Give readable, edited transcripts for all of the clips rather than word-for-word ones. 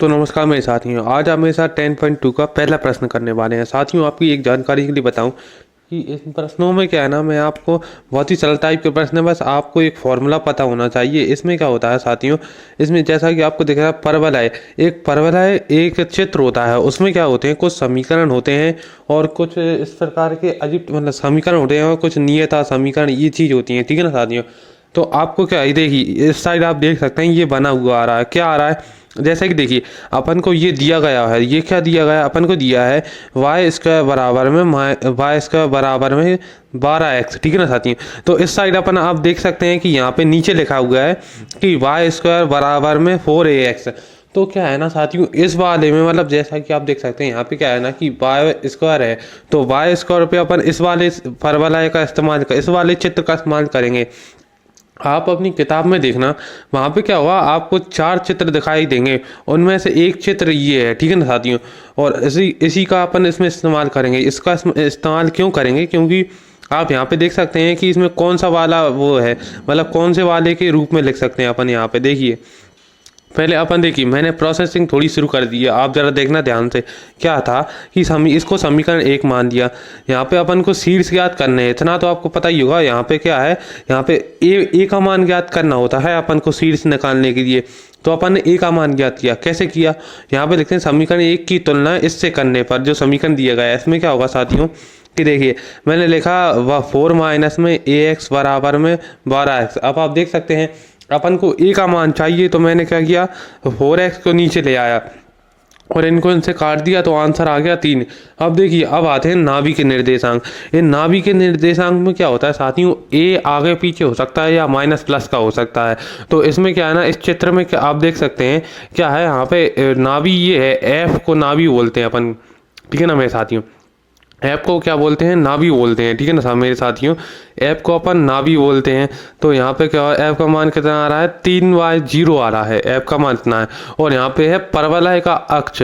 तो नमस्कार मेरे साथियों, आज आप मेरे साथ 10.2 का पहला प्रश्न करने वाले हैं। साथियों, आपकी एक जानकारी के लिए बताऊं कि इस प्रश्नों में क्या है ना, मैं आपको बहुत ही सरल टाइप के प्रश्न है, बस आपको एक फॉर्मूला पता होना चाहिए। इसमें क्या होता है साथियों, इसमें जैसा कि आपको दिख रहा है परवल है, एक परवल है, एक चित्र होता है, उसमें क्या होते हैं, कुछ समीकरण होते हैं और कुछ इस प्रकार के अजीब मतलब समीकरण होते हैं और कुछ नियता समीकरण, ये चीज़ होती है। ठीक है ना साथियों। तो आपको क्या है, देखिए इस साइड आप देख सकते हैं, ये बना हुआ आ रहा है, क्या आ रहा है, जैसे कि देखिए अपन को ये दिया गया है, ये क्या दिया गया है, अपन को दिया है वाई स्क्वायर बराबर में 12x। ठीक है ना साथियों। तो इस साइड अपन आप देख सकते हैं कि यहाँ पे नीचे लिखा हुआ है कि वाई स्क्वायर बराबर में 4ax। तो क्या है ना साथियों, इस वाले में मतलब जैसा कि आप देख सकते हैं यहाँ पे क्या है ना कि वाई स्क्वायर है, तो वाई स्क्वायर पे अपन इस वाले परवलय का इस्तेमाल इस वाले चित्र का इस्तेमाल करेंगे। आप अपनी किताब में देखना, वहाँ पे क्या हुआ, आपको 4 चित्र दिखाई देंगे, उनमें से एक चित्र ये है। ठीक है ना साथियों। और इसी का अपन इसमें इस्तेमाल करेंगे। इसका इस्तेमाल क्यों करेंगे, क्योंकि आप यहाँ पे देख सकते हैं कि इसमें कौन सा वाला वो है, मतलब कौन से वाले के रूप में लिख सकते हैं अपन। यहाँ पे देखिए, पहले अपन देखिए, मैंने प्रोसेसिंग थोड़ी शुरू कर दी है, आप ज़रा देखना ध्यान से। क्या था कि इसको समीकरण 1 मान दिया। यहाँ पे अपन को शीर्ष ज्ञात करने हैं, इतना तो आपको पता ही होगा। यहाँ पे क्या है, यहाँ पे ए का मान ज्ञात करना होता है अपन को शीर्ष निकालने के लिए। तो अपन ने ए का मान ज्ञात किया, कैसे किया, यहाँ पे लिखते हैं समीकरण 1 की तुलना इससे करने पर जो समीकरण दिया गया है, इसमें क्या होगा साथियों कि देखिए, मैंने लिखा वह 4 माइनस में ax बराबर में 12x। अब आप देख सकते हैं अपन को ए का मान चाहिए, तो मैंने क्या किया, 4x को नीचे ले आया और इनको इनसे काट दिया, तो आंसर आ गया 3। अब देखिए, अब आते हैं नाभि के निर्देशांक। इन नाभि के निर्देशांक में क्या होता है साथियों, ए आगे पीछे हो सकता है या माइनस प्लस का हो सकता है। तो इसमें क्या है ना, इस चित्र में क्या आप देख सकते हैं, क्या है यहाँ पे नाभि ये है, एफ को नाभि बोलते हैं अपन। ठीक है ना मेरे साथियों, ऐप को क्या बोलते हैं, नाभि बोलते हैं। ठीक है ना मेरे साथियों, ऐप को अपन नाभि बोलते हैं। तो यहाँ पे क्या है, ऐप का मान कितना आ रहा है, 3y0 आ रहा है, ऐप का मान इतना है। और यहाँ पे है परवलय का अक्ष।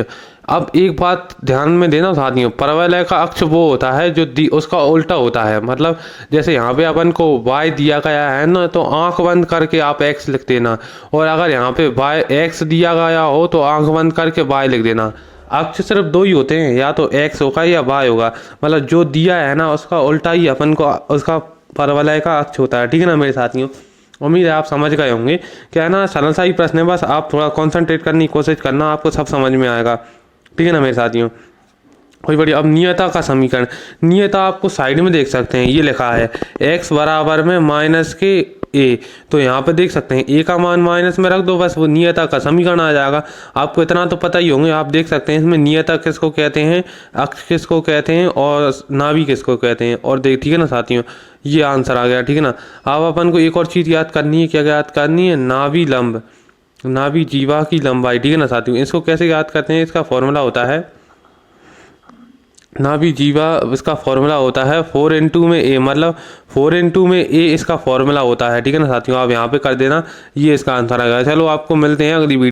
अब एक बात ध्यान में देना साथियों, परवलय का अक्ष वो होता है जो उसका उल्टा होता है। मतलब जैसे यहाँ पे अपन को y दिया गया है ना, तो आंख बंद करके आप x लिख देना, और अगर यहाँ पे y x दिया गया हो तो आंख बंद करके y लिख देना। अक्ष सिर्फ 2 ही होते हैं, या तो x होगा या y होगा, मतलब जो दिया है ना उसका उल्टा ही अपन को उसका परवलय का अक्ष होता है। ठीक है ना मेरे साथियों, उम्मीद है आप समझ गए होंगे। क्या है ना, सरल सा ही प्रश्न है, बस आप थोड़ा कंसंट्रेट करने की कोशिश करना, आपको सब समझ में आएगा। ठीक है ना मेरे साथियों, कोई बढ़िया। अब नियता का समीकरण, नियता आपको साइड में देख सकते हैं, ये लिखा है x बराबर में माइनस के a। तो यहाँ पे देख सकते हैं a का मान माइनस में रख दो, बस वो नियता का समीकरण आ जाएगा। आपको इतना तो पता ही होंगे, आप देख सकते हैं इसमें नियता किसको कहते हैं, अक्ष किसको कहते हैं और नाभि किसको कहते हैं। और देख, ठीक है ना साथियों, ये आंसर आ गया। ठीक है ना। अब अपन को एक और चीज़ याद करनी है, क्या याद करनी है, नाभि लंब, नाभि जीवा की लंबाई। ठीक है ना साथियों, इसको कैसे याद करते हैं, इसका फॉर्मूला होता है नाभि जीवा, इसका फॉर्मूला होता है 4 में a, मतलब 4 में a इसका फॉर्मूला होता है। ठीक है ना साथियों, आप यहाँ पे कर देना, ये इसका आंसर आ गया। चलो आपको मिलते हैं अगली वीडियो।